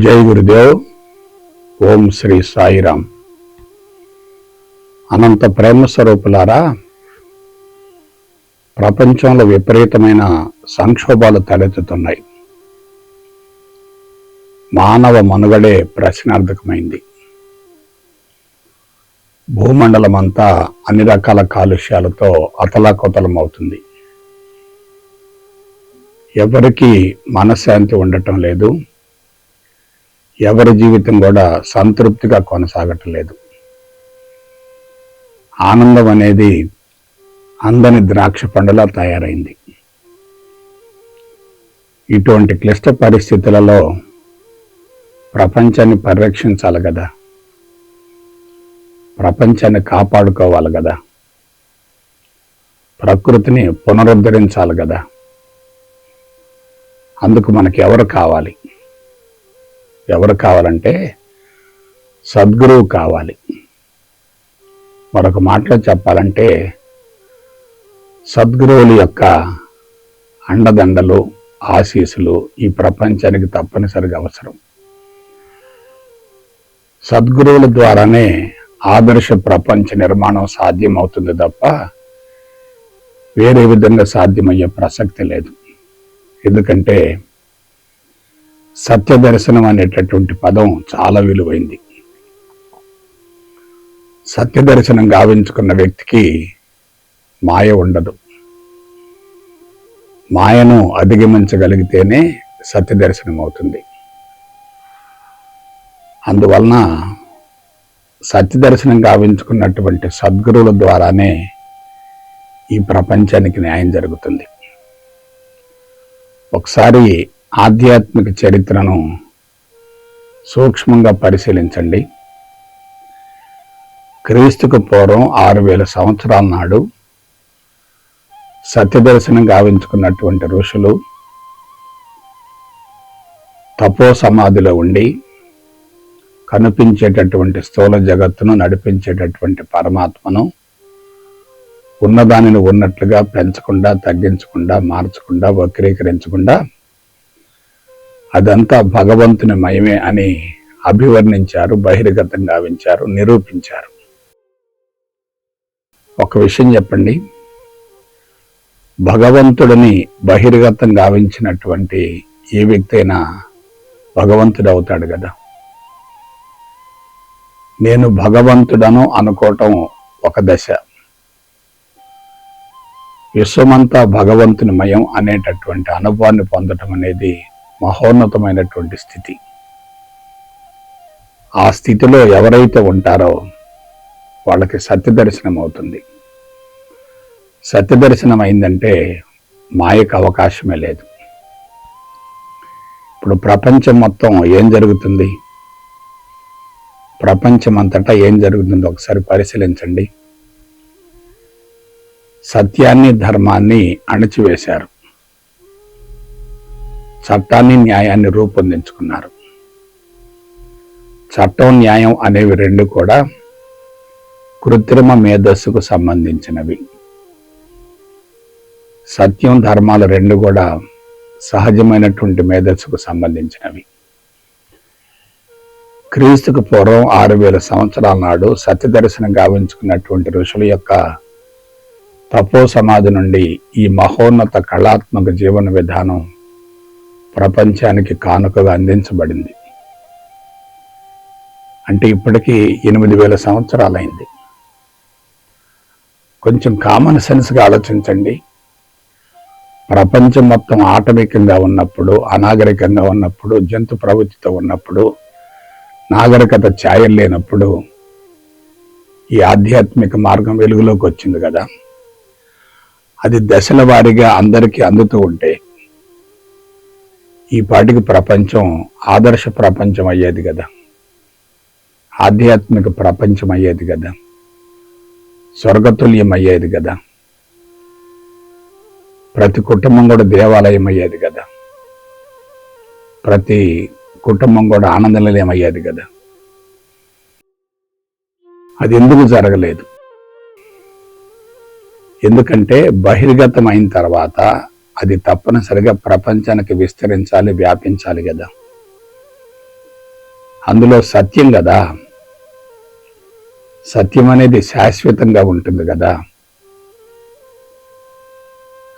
జై గురుదేవ్. ఓం శ్రీ సాయిరామ్. అనంత ప్రేమ స్వరూపులారా, ప్రపంచంలో విపరీతమైన సంక్షోభాలు తలెత్తుతున్నాయి. మానవ మనుగడే ప్రశ్నార్థకమైంది. భూమండలం అంతా అన్ని రకాల కాలుష్యాలతో అతలాకుతలమవుతుంది. ఎవరికి మనశ్శాంతి ఉండటం లేదు. ఎవరి జీవితం కూడా సంతృప్తిగా కొనసాగటం లేదు. ఆనందం అనేది అందని ద్రాక్ష పండులా తయారైంది. ఇటువంటి క్లిష్ట పరిస్థితులలో ప్రపంచాన్ని పరిరక్షించాలి కదా, ప్రపంచాన్ని కాపాడుకోవాలి కదా, ప్రకృతిని పునరుద్ధరించాలి కదా. అందుకు మనకి ఎవరు కావాలి? ఎవరు కావాలంటే సద్గురువు కావాలి. మరొక మాటలో చెప్పాలంటే సద్గురువుల యొక్క అండదండలు, ఆశీస్సులు ఈ ప్రపంచానికి తప్పనిసరిగా అవసరం. సద్గురువుల ద్వారానే ఆదర్శ ప్రపంచ నిర్మాణం సాధ్యమవుతుంది తప్ప వేరే విధంగా సాధ్యమయ్యే ప్రసక్తి లేదు. ఎందుకంటే సత్య దర్శనం అనేటటువంటి పదం చాలా విలువైంది. సత్య దర్శనం గావించుకున్న వ్యక్తికి మాయ ఉండదు. మాయను అధిగమించగలిగితేనే సత్య దర్శనం అవుతుంది. అందువలన సత్య దర్శనం గావించుకున్నటువంటి సద్గురువుల ద్వారానే ఈ ప్రపంచానికి న్యాయం జరుగుతుంది. ఒకసారి ఆధ్యాత్మిక చరిత్రను సూక్ష్మంగా పరిశీలించండి. క్రీస్తుకు పూర్వం 6000 సంవత్సరాల నాడు సత్యదర్శనం గావించుకున్నటువంటి ఋషులు తపో సమాధిలో ఉండి కనిపించేటటువంటి స్థూల జగత్తును నడిపించేటటువంటి పరమాత్మను ఉన్నదానిని ఉన్నట్లుగా పెంచకుండా, తగ్గించకుండా, మార్చకుండా, వక్రీకరించకుండా అదంతా భగవంతుని మయమే అని అభివర్ణించారు, బహిర్గతం గావించారు, నిరూపించారు. ఒక విషయం చెప్పండి, భగవంతుడిని బహిర్గతం గావించినటువంటి ఏ వ్యక్తి అయినా భగవంతుడు అవుతాడు కదా. నేను భగవంతుడను అనుకోవటం ఒక దశ, విశ్వమంతా భగవంతుని మయం అనేటటువంటి అనుభవాన్ని పొందటం అనేది మహోన్నతమైనటువంటి స్థితి. ఆ స్థితిలో ఎవరైతే ఉంటారో వాళ్ళకి సత్యదర్శనం అవుతుంది. సత్యదర్శనం అయిందంటే మాయకు అవకాశమే లేదు. ఇప్పుడు ప్రపంచం మొత్తం ఏం జరుగుతుంది? ప్రపంచం అంతటా ఏం జరుగుతుందో ఒకసారి పరిశీలించండి. సత్యాన్ని, ధర్మాన్ని అణచివేశారు. చట్టాన్ని, న్యాయాన్ని రూపొందించుకున్నారు. చట్టం, న్యాయం అనేవి రెండు కూడా కృత్రిమ మేధస్సుకు సంబంధించినవి. సత్యం, ధర్మాలు రెండు కూడా సహజమైనటువంటి మేధస్సుకు సంబంధించినవి. క్రీస్తుకు పూర్వం 6000 సంవత్సరాల నాడు సత్యదర్శనం గావించుకున్నటువంటి ఋషుల యొక్క తపో సమాధి నుండి ఈ మహోన్నత కళాత్మక జీవన విధానం ప్రపంచానికి కానుకగా అందించబడింది. అంటే ఇప్పటికీ 8000 సంవత్సరాలైంది. కొంచెం కామన్ సెన్స్గా ఆలోచించండి. ప్రపంచం మొత్తం ఆటవికంగా ఉన్నప్పుడు, అనాగరికంగా ఉన్నప్పుడు, జంతు ప్రవృత్తితో ఉన్నప్పుడు, నాగరికత ఛాయలు లేనప్పుడు ఈ ఆధ్యాత్మిక మార్గం వెలుగులోకి వచ్చింది కదా. అది దశల వారీగా అందరికీ అందుతూ ఉంటే ఈ పాటికి ప్రపంచం ఆదర్శ ప్రపంచం అయ్యేది కదా, ఆధ్యాత్మిక ప్రపంచం అయ్యేది కదా, స్వర్గతుల్యం అయ్యేది కదా, ప్రతి కుటుంబం కూడా దేవాలయం అయ్యేది కదా, ప్రతి కుటుంబం కూడా ఆనంద నిలయం అయ్యేది కదా. అది ఎందుకు జరగలేదు? ఎందుకంటే బహిర్గతం అయిన తర్వాత అది తప్పనిసరిగా ప్రపంచానికి విస్తరించాలి, వ్యాపించాలి కదా. అందులో సత్యం కదా, సత్యం అనేది శాశ్వతంగా ఉంటుంది కదా.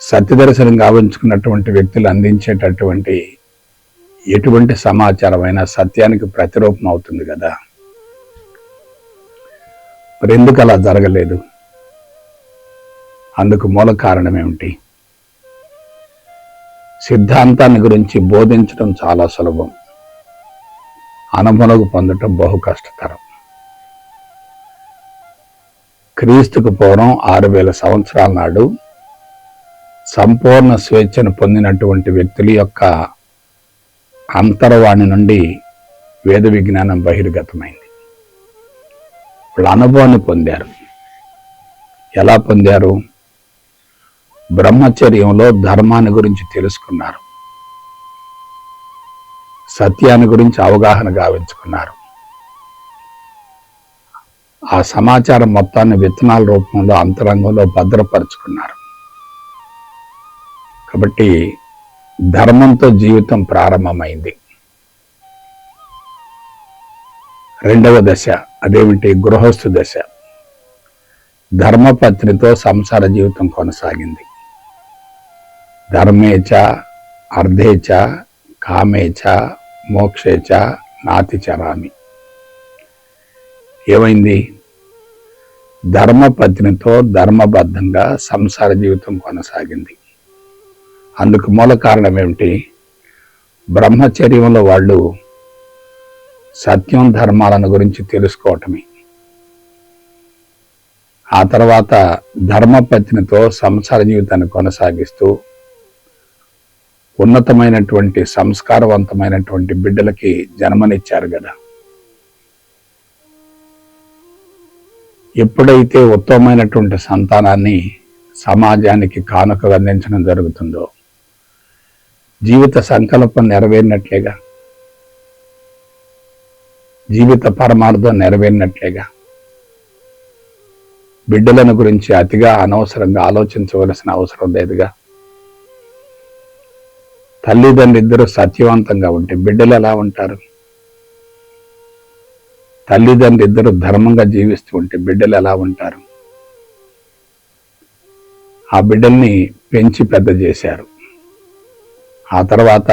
సత్యదర్శనం గావించుకున్నటువంటి వ్యక్తులు అందించేటటువంటి ఎటువంటి సమాచారమైనా సత్యానికి ప్రతిరూపం అవుతుంది కదా. మరి ఎందుకు అలా జరగలేదు? అందుకు మూల కారణం ఏమిటి? సిద్ధాంతాన్ని గురించి బోధించడం చాలా సులభం, అనుభవం పొందటం బహు కష్టతరం. క్రీస్తుకు పూర్వం 6000 సంవత్సరాల నాడు సంపూర్ణ స్వేచ్ఛను పొందినటువంటి వ్యక్తుల యొక్క అంతర్వాణి నుండి వేద విజ్ఞానం బహిర్గతమైంది. వాళ్ళ అనుభవాన్ని పొందారు. ఎలా పొందారు? బ్రహ్మచర్యంలో ధర్మాన్ని గురించి తెలుసుకున్నారు, సత్యాన్ని గురించి అవగాహన గావించుకున్నారు. ఆ సమాచారం మొత్తాన్ని విత్తనాల రూపంలో అంతరంగంలో భద్రపరుచుకున్నారు. కాబట్టి ధర్మంతో జీవితం ప్రారంభమైంది. రెండవ దశ అదేమిటి? గృహస్థు దశ. ధర్మపత్నితో సంసార జీవితం కొనసాగింది. ధర్మేచ అర్ధేచ కామేచ మోక్షేచ నాతి చరామి. ఏమైంది? ధర్మపత్నితో ధర్మబద్ధంగా సంసార జీవితం కొనసాగింది. అందుకు మూల కారణం ఏమిటి? బ్రహ్మచర్యంలో వాళ్ళు సత్యం ధర్మాలను గురించి తెలుసుకోవటమే. ఆ తర్వాత ధర్మపత్నితో సంసార జీవితాన్ని కొనసాగిస్తూ ఉన్నతమైనటువంటి సంస్కారవంతమైనటువంటి బిడ్డలకి జన్మనిచ్చారు కదా. ఎప్పుడైతే ఉత్తమమైనటువంటి సంతానాన్ని సమాజానికి కానుకగా అందించడం జరుగుతుందో జీవిత సంకల్పం నెరవేరినట్లేగా, జీవిత పరమార్థం నెరవేరినట్లేగా. బిడ్డలను గురించి అతిగా అనవసరంగా ఆలోచించవలసిన అవసరం లేదుగా. తల్లిదండ్రులిద్దరూ సత్యవంతంగా ఉంటే బిడ్డలు ఎలా ఉంటారు? తల్లిదండ్రులిద్దరూ ధర్మంగా జీవిస్తూ ఉంటే బిడ్డలు ఎలా ఉంటారు? ఆ బిడ్డల్ని పెంచి పెద్ద చేశారు. ఆ తర్వాత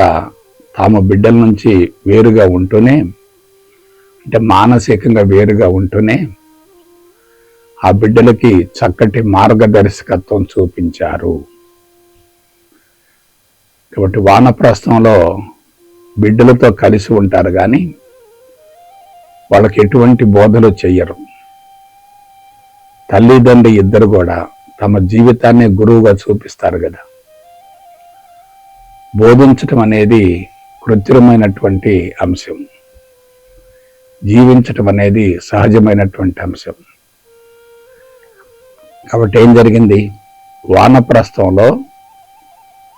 తాము బిడ్డల నుంచి వేరుగా ఉంటూనే, అంటే మానసికంగా వేరుగా ఉంటూనే ఆ బిడ్డలకి చక్కటి మార్గదర్శకత్వం చూపించారు. కాబట్టి వానప్రస్థంలో బిడ్డలతో కలిసి ఉంటారు కానీ వాళ్ళకి ఎటువంటి బోధలు చెయ్యరు. తల్లిదండ్రి ఇద్దరు కూడా తమ జీవితాన్ని గురువుగా చూపిస్తారు కదా. బోధించటం అనేది కృత్రిమైనటువంటి అంశం, జీవించటం అనేది సహజమైనటువంటి అంశం. కాబట్టి ఏం జరిగింది? వానప్రస్థంలో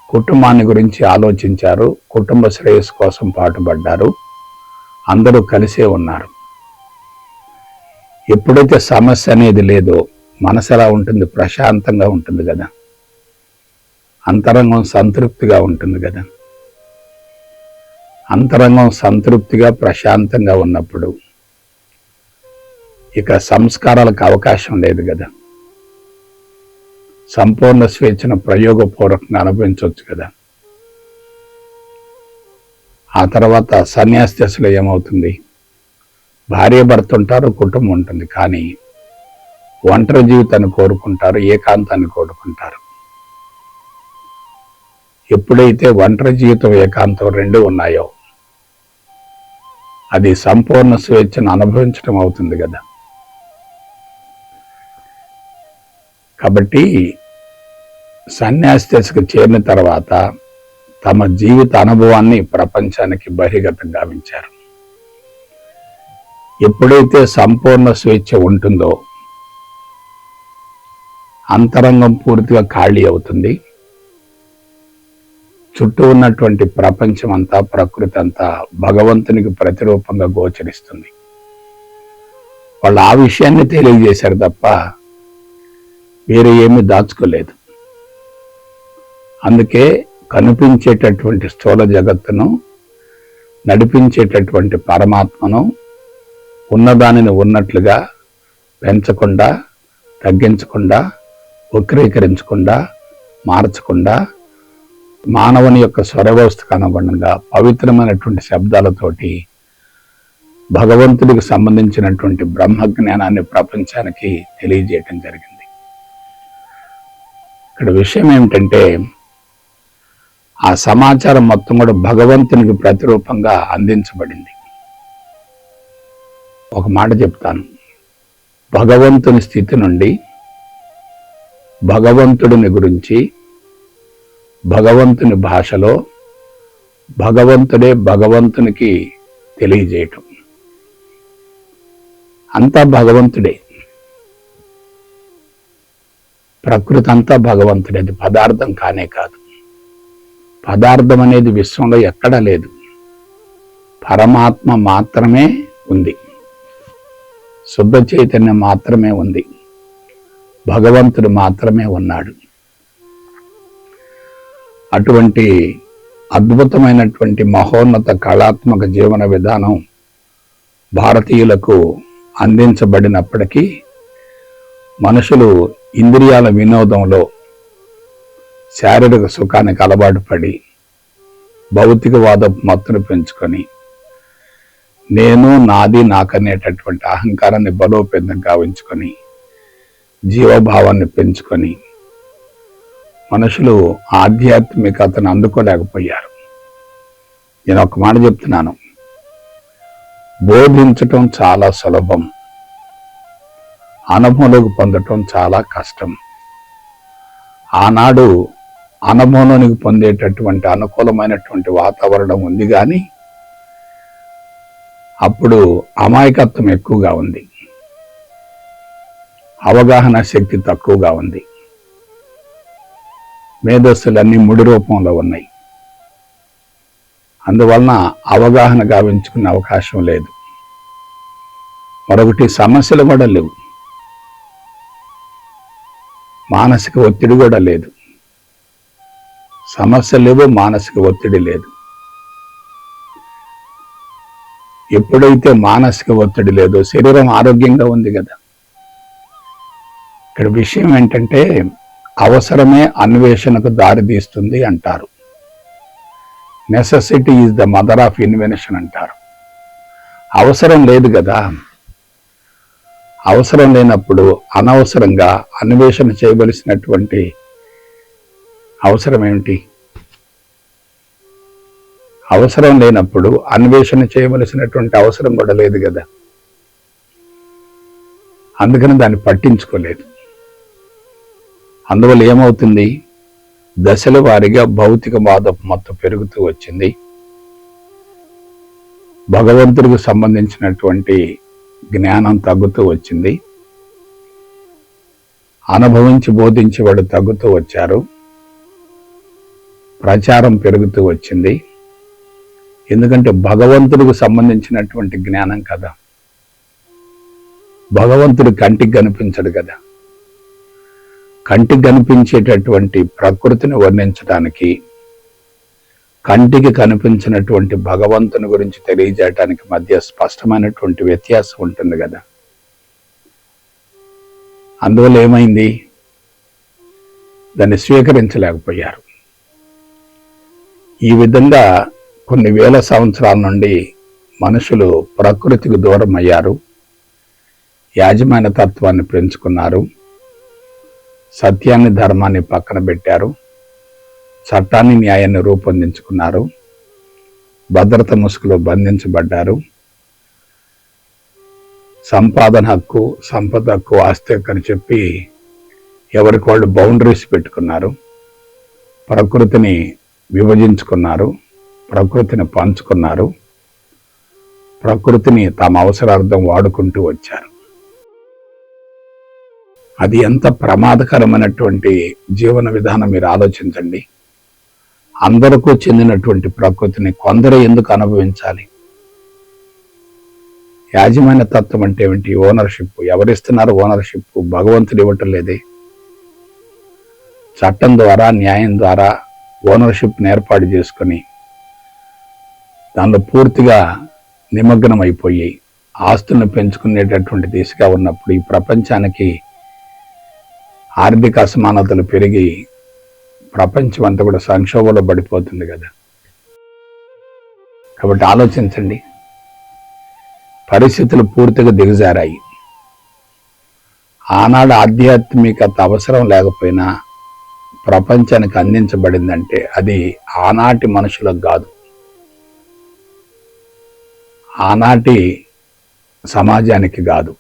కుటుంబాన్ని గురించి ఆలోచించారు, కుటుంబ శ్రేయస్సు కోసం పాటుపడ్డారు, అందరూ కలిసే ఉన్నారు. ఎప్పుడైతే సమస్య అనేది లేదో మనసు ఎలా ఉంటుంది? ప్రశాంతంగా ఉంటుంది కదా, అంతరంగం సంతృప్తిగా ఉంటుంది కదా. అంతరంగం సంతృప్తిగా ప్రశాంతంగా ఉన్నప్పుడు ఇక సంస్కారాలకు అవకాశం లేదు కదా. సంపూర్ణ స్వేచ్ఛను ప్రయోగపూర్వకంగా అనుభవించవచ్చు కదా. ఆ తర్వాత సన్యాస దశలో ఏమవుతుంది? భార్య భర్త ఉంటారు, కుటుంబం ఉంటుంది, కానీ ఒంటరి జీవితాన్ని కోరుకుంటారు, ఏకాంతాన్ని కోరుకుంటారు. ఎప్పుడైతే ఒంటరి జీవితం ఏకాంతం రెండు ఉన్నాయో అది సంపూర్ణ స్వేచ్ఛను అనుభవించడం అవుతుంది కదా. కాబట్టి సన్యాస దశకు చేరిన తర్వాత తమ జీవిత అనుభవాన్ని ప్రపంచానికి బహిర్గతం గావించారు. ఎప్పుడైతే సంపూర్ణ స్వేచ్ఛ ఉంటుందో అంతరంగం పూర్తిగా ఖాళీ అవుతుంది. చుట్టూ ఉన్నటువంటి ప్రపంచం అంతా, ప్రకృతి అంతా భగవంతునికి ప్రతిరూపంగా గోచరిస్తుంది. వాళ్ళు ఆ విషయాన్ని తెలియజేశారు తప్ప వేరే ఏమీ దాచుకోలేదు. అందుకే కనిపించేటటువంటి స్థూల జగత్తును నడిపించేటటువంటి పరమాత్మను ఉన్నదానిని ఉన్నట్లుగా పెంచకుండా, తగ్గించకుండా, వక్రీకరించకుండా, మార్చకుండా, మానవుని యొక్క స్వరవ్యవస్థకు అనుగుణంగా పవిత్రమైనటువంటి శబ్దాలతోటి భగవంతుడికి సంబంధించినటువంటి బ్రహ్మజ్ఞానాన్ని ప్రపంచానికి తెలియజేయటం జరిగింది. ఇక్కడ విషయం ఏమిటంటే, ఆ సమాచారం మొత్తం కూడా భగవంతునికి ప్రతిరూపంగా అందించబడింది. ఒక మాట చెప్తాను, భగవంతుని స్థితి నుండి భగవంతుడిని గురించి భగవంతుని భాషలో భగవంతుడే భగవంతునికి తెలియజేయటం. అంతా భగవంతుడే, ప్రకృతి అంతా భగవంతుడే, అది పదార్థం కానే కాదు. పదార్థం అనేది విశ్వంలో ఎక్కడా లేదు, పరమాత్మ మాత్రమే ఉంది, శుద్ధ చైతన్యం మాత్రమే ఉంది, భగవంతుడు మాత్రమే ఉన్నాడు. అటువంటి అద్భుతమైనటువంటి మహోన్నత కళాత్మక జీవన విధానం భారతీయులకు అందించబడినప్పటికీ మనుషులు ఇంద్రియాల వినోదంలో శారీరక సుఖానికి అలవాటు పడి భౌతికవాదపు మత్తును పెంచుకొని నేను, నాది, నాకనేటటువంటి అహంకారాన్ని బలోపేతం గావించుకొని జీవభావాన్ని పెంచుకొని మనుషులు ఆధ్యాత్మికతను అందుకోలేకపోయారు. నేను ఒక మాట చెప్తున్నాను, బోధించటం చాలా సులభం, అనుభవంలోకి పొందటం చాలా కష్టం. ఆనాడు అనుభవంలోనికి పొందేటటువంటి అనుకూలమైనటువంటి వాతావరణం ఉంది, కానీ అప్పుడు అమాయకత్వం ఎక్కువగా ఉంది, అవగాహన శక్తి తక్కువగా ఉంది, మేధస్సులన్నీ ముడి రూపంలో ఉన్నాయి. అందువలన అవగాహన గావించుకునే అవకాశం లేదు. మరొకటి, సమస్యలు కూడా లేవు, మానసిక ఒత్తిడి కూడా లేదు. సమస్య లేవు, మానసిక ఒత్తిడి లేదు. ఎప్పుడైతే మానసిక ఒత్తిడి లేదో శరీరం ఆరోగ్యంగా ఉంది కదా. ఇక్కడ విషయం ఏంటంటే, అవసరమే అన్వేషణకు దారితీస్తుంది అంటారు. Necessity is the mother of invention అంటారు. అవసరం లేదు కదా, అవసరం లేనప్పుడు అనవసరంగా అన్వేషణ చేయవలసినటువంటి అవసరం ఏమిటి? అవసరం లేనప్పుడు అన్వేషణ చేయవలసినటువంటి అవసరం కూడా లేదు కదా. అందుకని దాన్ని పట్టించుకోలేదు. అందువల్ల ఏమవుతుంది, దశల వారీగా భౌతికవాదపు మత్తు పెరుగుతూ వచ్చింది. భగవంతుడికి సంబంధించినటువంటి జ్ఞానం తగ్గుతూ వచ్చింది. అనుభవించి బోధించేవాడు తగ్గుతూ వచ్చారు. ప్రచారం పెరుగుతూ వచ్చింది. ఎందుకంటే భగవంతుడికి సంబంధించినటువంటి జ్ఞానం కదా. భగవంతుడి కంటికి కనిపించడు కదా. కంటికి కనిపించేటటువంటి ప్రకృతిని వర్ణించడానికి, కంటికి కనిపించినటువంటి భగవంతుని గురించి తెలియజేయడానికి మధ్య స్పష్టమైనటువంటి వ్యత్యాసం ఉంటుంది కదా. అందువల్ల ఏమైంది, దాన్ని స్వీకరించలేకపోయారు. ఈ విధంగా కొన్ని వేల సంవత్సరాల నుండి మనుషులు ప్రకృతికి దూరం అయ్యారు, యాజమాన్య తత్వాన్ని పెంచుకున్నారు, సత్యాన్ని ధర్మాన్ని పక్కన పెట్టారు, చట్టాన్ని న్యాయాన్ని రూపొందించుకున్నారు, భద్రత ముసుగులో బంధించబడ్డారు, సంపాదన హక్కు, సంపద హక్కు, ఆస్తి హక్కు అని చెప్పి ఎవరికి వాళ్ళు బౌండరీస్ పెట్టుకున్నారు, ప్రకృతిని విభజించుకున్నారు, ప్రకృతిని పంచుకున్నారు, ప్రకృతిని తమ అవసరార్థం వాడుకుంటూ వచ్చారు. అది ఎంత ప్రమాదకరమైనటువంటి జీవన విధానం మీరు ఆలోచించండి. అందరికీ చెందినటువంటి ప్రకృతిని కొందరు ఎందుకు అనుభవించాలి? యాజమాన్య తత్వం అంటే ఏమిటి? ఓనర్షిప్. ఎవరిస్తున్నారు ఓనర్షిప్? భగవంతుడు ఇవ్వటం లేదే. చట్టం ద్వారా, న్యాయం ద్వారా ఓనర్షిప్ని ఏర్పాటు చేసుకొని దానిలో పూర్తిగా నిమగ్నం అయిపోయి ఆస్తులను పెంచుకునేటటువంటి దిశగా ఉన్నప్పుడు ఈ ప్రపంచానికి ఆర్థిక అసమానతలు పెరిగి ప్రపంచం అంతా కూడా సంక్షోభంలో పడిపోతుంది కదా. కాబట్టి ఆలోచించండి, పరిస్థితులు పూర్తిగా దిగజారాయి. ఆనాడు ఆధ్యాత్మికత అవసరం లేకపోయినా ప్రపంచానికి అందించబడిందంటే అది ఆనాటి మనుషులకు కాదు, ఆనాటి సమాజానికి కాదు,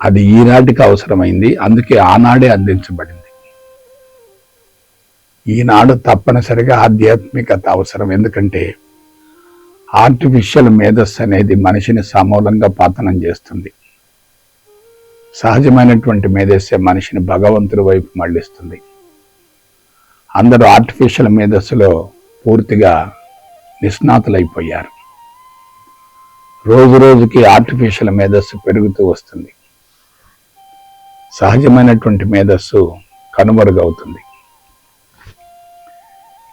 అది ఈనాటికి అవసరమైంది. అందుకే ఆనాడే అందించబడింది. ఈనాడు తప్పనిసరిగా ఆధ్యాత్మికత అవసరం. ఎందుకంటే ఆర్టిఫిషియల్ మేధస్సు అనేది మనిషిని సమూలంగా పతనం చేస్తుంది. సహజమైనటువంటి మేధస్సే మనిషిని భగవంతుడి వైపు మళ్లిస్తుంది. అందరూ ఆర్టిఫిషియల్ మేధస్సులో పూర్తిగా నిష్ణాతులైపోయారు. రోజు రోజుకి ఆర్టిఫిషియల్ మేధస్సు పెరుగుతూ వస్తుంది. సహజమైనటువంటి మేధస్సు కనుమరుగవుతుంది.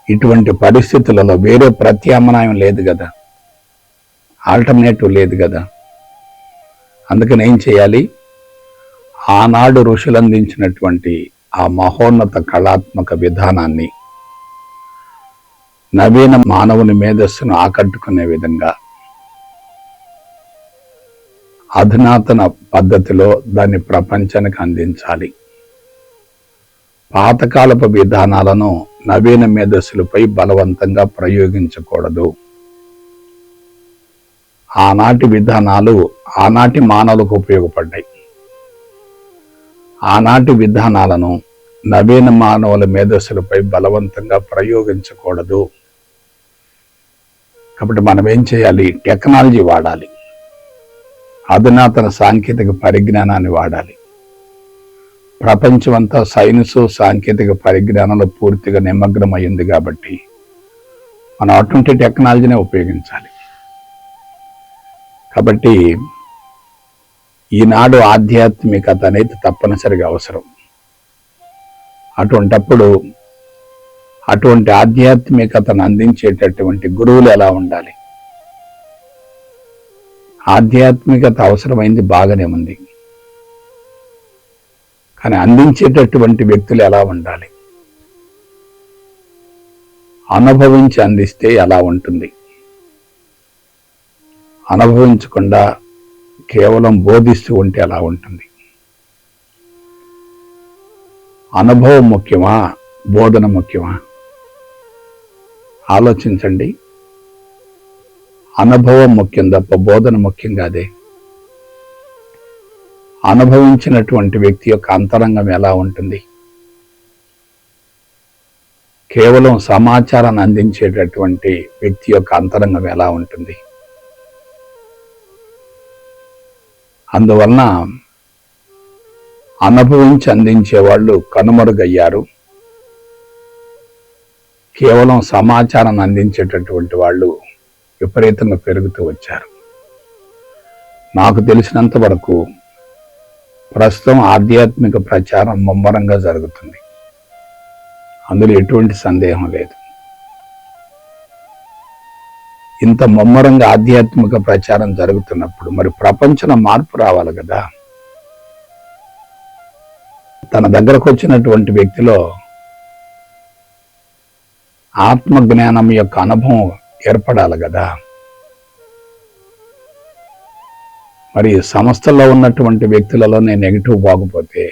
ఇటువంటి పరిస్థితులలో వేరే ప్రత్యామ్నాయం లేదు కదా, ఆల్టర్నేటివ్ లేదు కదా. అందుకని ఏం చేయాలి? ఆనాడు ఋషులు అందించినటువంటి ఆ మహోన్నత కళాత్మక విధానాన్ని నవీన మానవుని మేధస్సును ఆకట్టుకునే విధంగా అధునాతన పద్ధతిలో దాన్ని ప్రపంచానికి అందించాలి. పాతకాలపు విధానాలను నవీన మేధస్సులపై బలవంతంగా ప్రయోగించకూడదు. ఆనాటి విధానాలు ఆనాటి మానవులకు ఉపయోగపడ్డాయి. ఆనాటి విధానాలను నవీన మానవుల మేధస్సులపై బలవంతంగా ప్రయోగించకూడదు. కాబట్టి మనం ఏం చేయాలి? టెక్నాలజీ వాడాలి, అధునాతన సాంకేతిక పరిజ్ఞానాన్ని వాడాలి. ప్రపంచమంతా సైన్సు సాంకేతిక పరిజ్ఞానంలో పూర్తిగా నిమగ్నమైంది కాబట్టి మనం అటువంటి టెక్నాలజీనే ఉపయోగించాలి. కాబట్టి ఈనాడు ఆధ్యాత్మికత అనేది తప్పనిసరిగా అవసరం. అటువంటప్పుడు అటువంటి ఆధ్యాత్మికతను అందించేటటువంటి గురువులు ఎలా ఉండాలి? ఆధ్యాత్మికత అవసరమైంది బాగానే ఉంది, కానీ అందించేటటువంటి వ్యక్తులు ఎలా ఉండాలి? అనుభవించి అందిస్తే ఎలా ఉంటుంది? అనుభవించకుండా కేవలం బోధిస్తూ ఉంటే ఎలా ఉంటుంది? అనుభవం ముఖ్యమా, బోధన ముఖ్యమా? ఆలోచించండి. అనుభవం ముఖ్యం తప్ప బోధన ముఖ్యం కాదే. అనుభవించినటువంటి వ్యక్తి యొక్క అంతరంగం ఎలా ఉంటుంది? కేవలం సమాచారాన్ని అందించేటటువంటి వ్యక్తి యొక్క అంతరంగం ఎలా ఉంటుంది? అందువలన అనుభవించి అందించే వాళ్ళు కనుమరుగయ్యారు. కేవలం సమాచారాన్ని అందించేటటువంటి వాళ్ళు విపరీతంగా పెరుగుతూ వచ్చారు. నాకు తెలిసినంత వరకు ప్రస్తుతం ఆధ్యాత్మిక ప్రచారం ముమ్మరంగా జరుగుతుంది. అందులో ఎటువంటి సందేహం లేదు. ఇంత ముమ్మరంగా ఆధ్యాత్మిక ప్రచారం జరుగుతున్నప్పుడు మరి ప్రపంచంలో మార్పు రావాలి కదా. తన దగ్గరకు వచ్చినటువంటి వ్యక్తిలో ఆత్మజ్ఞానం యొక్క అనుభవం ఏర్పడాలి కదా. మరి సంస్థల్లో ఉన్నటువంటి వ్యక్తులలోనే నెగిటివ్ బాగుపోతే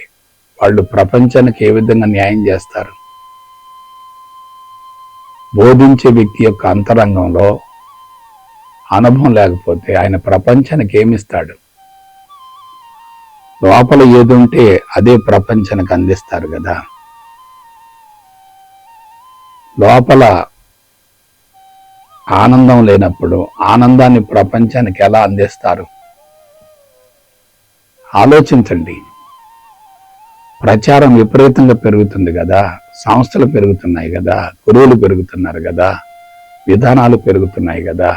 వాళ్ళు ప్రపంచానికి ఏ విధంగా న్యాయం చేస్తారు? బోధించే వ్యక్తి యొక్క అంతరంగంలో అనుభవం లేకపోతే ఆయన ప్రపంచానికి ఏమిస్తాడు? లోపల ఏదుంటే అదే ప్రపంచానికి అందిస్తారు కదా. లోపల ఆనందం లేనప్పుడు ఆనందాన్ని ప్రపంచానికి ఎలా అందిస్తారు? ఆలోచించండి. ప్రచారం విపరీతంగా పెరుగుతుంది కదా, సంస్థలు పెరుగుతున్నాయి కదా, గురువులు పెరుగుతున్నారు కదా, విధానాలు పెరుగుతున్నాయి కదా,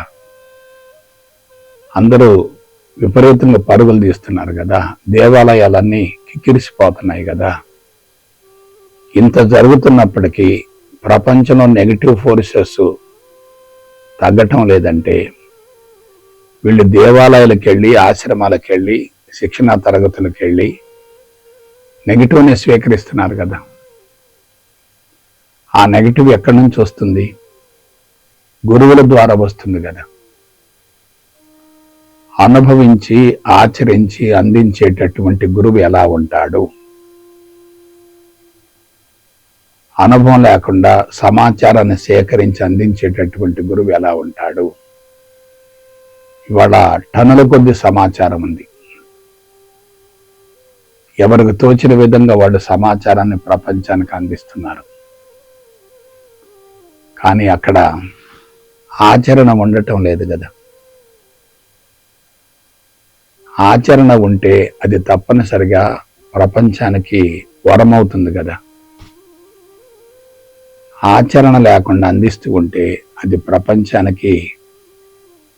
అందరూ విపరీతంగా పరుగులు తీస్తున్నారు కదా, దేవాలయాలన్నీ కిక్కిరిసిపోతున్నాయి కదా. ఇంత జరుగుతున్నప్పటికీ ప్రపంచంలో నెగిటివ్ ఫోర్సెస్ తగ్గటం లేదంటే వీళ్ళు దేవాలయాలకు వెళ్ళి, ఆశ్రమాలకు వెళ్ళి, శిక్షణా తరగతులకు వెళ్ళి నెగిటివ్ని స్వీకరిస్తున్నారు కదా. ఆ నెగిటివ్ ఎక్కడి నుంచి వస్తుంది? గురువుల ద్వారా వస్తుంది కదా. అనుభవించి, ఆచరించి, అందించేటటువంటి గురువు ఎలా ఉంటాడు? అనుభవం లేకుండా సమాచారాన్ని సేకరించి అందించేటటువంటి గురువు ఎలా ఉంటాడు? ఇవాళ టన్నుల కొద్ది సమాచారం ఉంది. ఎవరికి తోచిన విధంగా వాళ్ళు సమాచారాన్ని ప్రపంచానికి అందిస్తున్నారు. కానీ అక్కడ ఆచరణ ఉండటం లేదు కదా. ఆచరణ ఉంటే అది తప్పనిసరిగా ప్రపంచానికి వరమవుతుంది కదా. ఆచరణ లేకుండా అందిస్తూ ఉంటే అది ప్రపంచానికి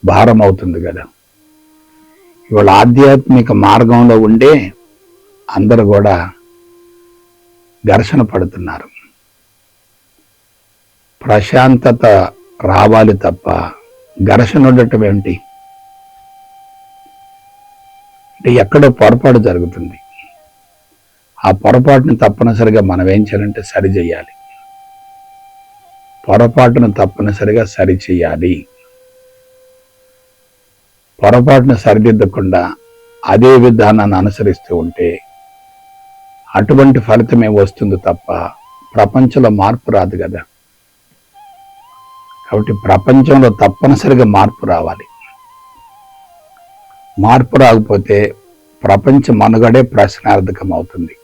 భారం అవుతుంది కదా. ఇవాళ ఆధ్యాత్మిక మార్గంలో ఉండే అందరూ కూడా ఘర్షణ పడుతున్నారు. ప్రశాంతత రావాలి తప్ప ఘర్షణ ఉండటం ఏమిటి? అంటే ఎక్కడో పొరపాటు జరుగుతుంది. ఆ పొరపాటుని తప్పనిసరిగా మనం ఏం చేయాలంటే సరి చేయాలి. పొరపాటును తప్పనిసరిగా సరి చేయాలి. పొరపాటును సరిదిద్దకుండా అదే విధానాన్ని అనుసరిస్తూ ఉంటే అటువంటి ఫలితమే వస్తుంది తప్ప ప్రపంచంలో మార్పు రాదు కదా. కాబట్టి ప్రపంచంలో తప్పనిసరిగా మార్పు రావాలి. మార్పు రాకపోతే ప్రపంచ మనుగడే ప్రశ్నార్థకం అవుతుంది.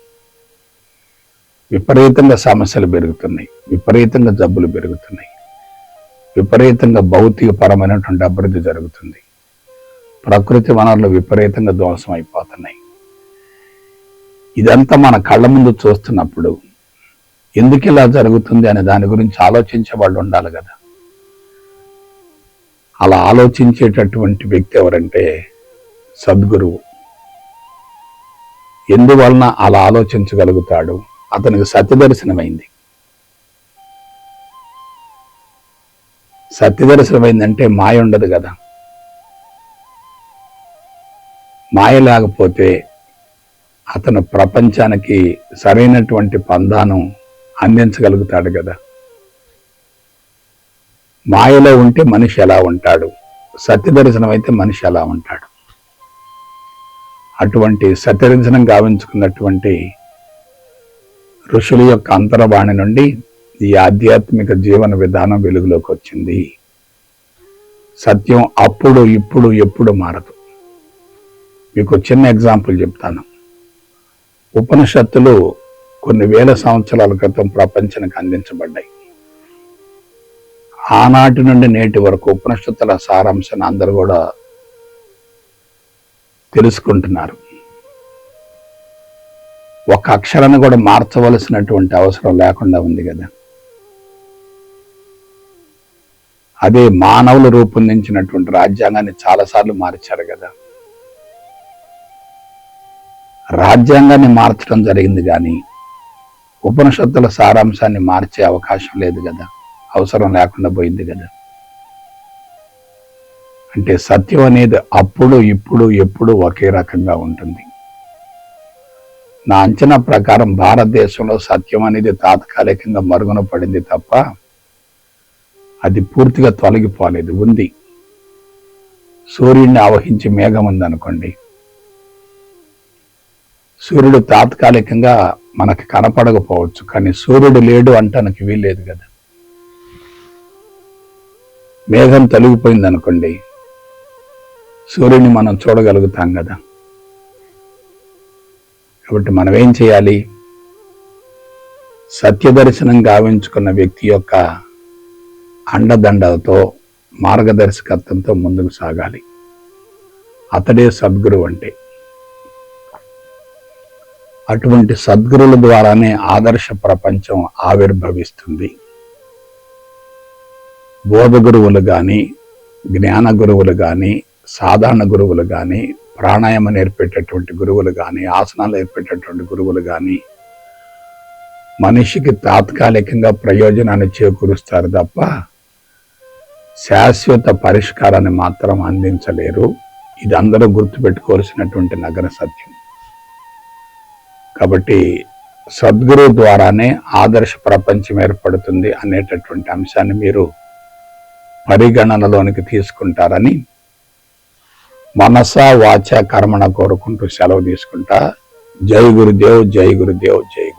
విపరీతంగా సమస్యలు పెరుగుతున్నాయి, విపరీతంగా జబ్బులు పెరుగుతున్నాయి, విపరీతంగా భౌతిక పరమైనటువంటి అభివృద్ధి జరుగుతుంది. ప్రకృతి వనరులు విపరీతంగా ధ్వంసం అయిపోతున్నాయి. ఇదంతా మన కళ్ళ ముందు చూస్తున్నప్పుడు ఎందుకు ఇలా జరుగుతుంది అనే దాని గురించి ఆలోచించే వాళ్ళు ఉండాలి కదా. అలా ఆలోచించేటటువంటి వ్యక్తి ఎవరంటే సద్గురువు. ఎందువలన అలా ఆలోచించగలుగుతాడు? అతనికి సత్యదర్శనమైంది. సత్యదర్శనమైందంటే మాయ ఉండదు కదా. మాయ లేకపోతే అతను ప్రపంచానికి సరైనటువంటి పందాను అందించగలుగుతాడు కదా. మాయలో ఉంటే మనిషి ఎలా ఉంటాడు? సత్యదర్శనం అయితే మనిషి ఎలా ఉంటాడు? అటువంటి సత్యదర్శనం గావించుకున్నటువంటి ఋషుల యొక్క అంతర్వాణి నుండి ఈ ఆధ్యాత్మిక జీవన విధానం వెలుగులోకి వచ్చింది. సత్యం అప్పుడు, ఇప్పుడు, ఎప్పుడు మారదు. మీకు చిన్న ఎగ్జాంపుల్ చెప్తాను. ఉపనిషత్తులు కొన్ని వేల సంవత్సరాల క్రితం ప్రపంచానికి అందించబడ్డాయి. ఆనాటి నుండి నేటి వరకు ఉపనిషత్తుల సారాంశాన్ని అందరూ కూడా తెలుసుకుంటున్నారు. ఒక అక్షరాన్ని కూడా మార్చవలసినటువంటి అవసరం లేకుండా ఉంది కదా. అదే మానవులు రూపొందించినటువంటి రాజ్యాంగాన్ని చాలాసార్లు మార్చారు కదా. రాజ్యాంగాన్ని మార్చడం జరిగింది కానీ ఉపనిషత్తుల సారాంశాన్ని మార్చే అవకాశం లేదు కదా, అవసరం లేకుండా పోయింది కదా. అంటే సత్యం అనేది అప్పుడు, ఇప్పుడు, ఎప్పుడు ఒకే రకంగా ఉంటుంది. నా అంచనా ప్రకారం భారతదేశంలో సత్యం అనేది తాత్కాలికంగా మరుగున పడింది తప్ప అది పూర్తిగా తొలగిపోలేదు. ఉంది. సూర్యుడిని ఆవహించి మేఘం ఉందనుకోండి, సూర్యుడు తాత్కాలికంగా మనకు కనపడకపోవచ్చు, కానీ సూర్యుడు లేడు అంటానికి వీల్లేదు కదా. మేఘం తొలగిపోయింది అనుకోండి, సూర్యుడిని మనం చూడగలుగుతాం కదా. కాబట్టి మనం ఏం చేయాలి? సత్యదర్శనం గావించుకున్న వ్యక్తి యొక్క అండదండలతో, మార్గదర్శకత్వంతో ముందుకు సాగాలి. అతడే సద్గురువు అంటే. అటువంటి సద్గురుల ద్వారానే ఆదర్శ ప్రపంచం ఆవిర్భవిస్తుంది. బోధ గురువులు కానీ, జ్ఞాన గురువులు కానీ, సాధారణ గురువులు కానీ, ప్రాణాయామం నేర్పేటటువంటి గురువులు కానీ, ఆసనాలు నేర్పేటటువంటి గురువులు కానీ మనిషికి తాత్కాలికంగా ప్రయోజనాన్ని చేకూరుస్తారు తప్ప శాశ్వత పరిష్కారాన్ని మాత్రం అందించలేరు. ఇది అందరూ గుర్తుపెట్టుకోవాల్సినటువంటి నగర సత్యం. కాబట్టి సద్గురు ద్వారానే ఆదర్శ ప్రపంచం ఏర్పడుతుంది అనేటటువంటి అంశాన్ని మీరు పరిగణనలోనికి తీసుకుంటారని మనస వాచ కర్మణ కోరుకుంటూ సెలవు తీసుకుంటా. జై గురుదేవ్, జై గురుదేవ్, జై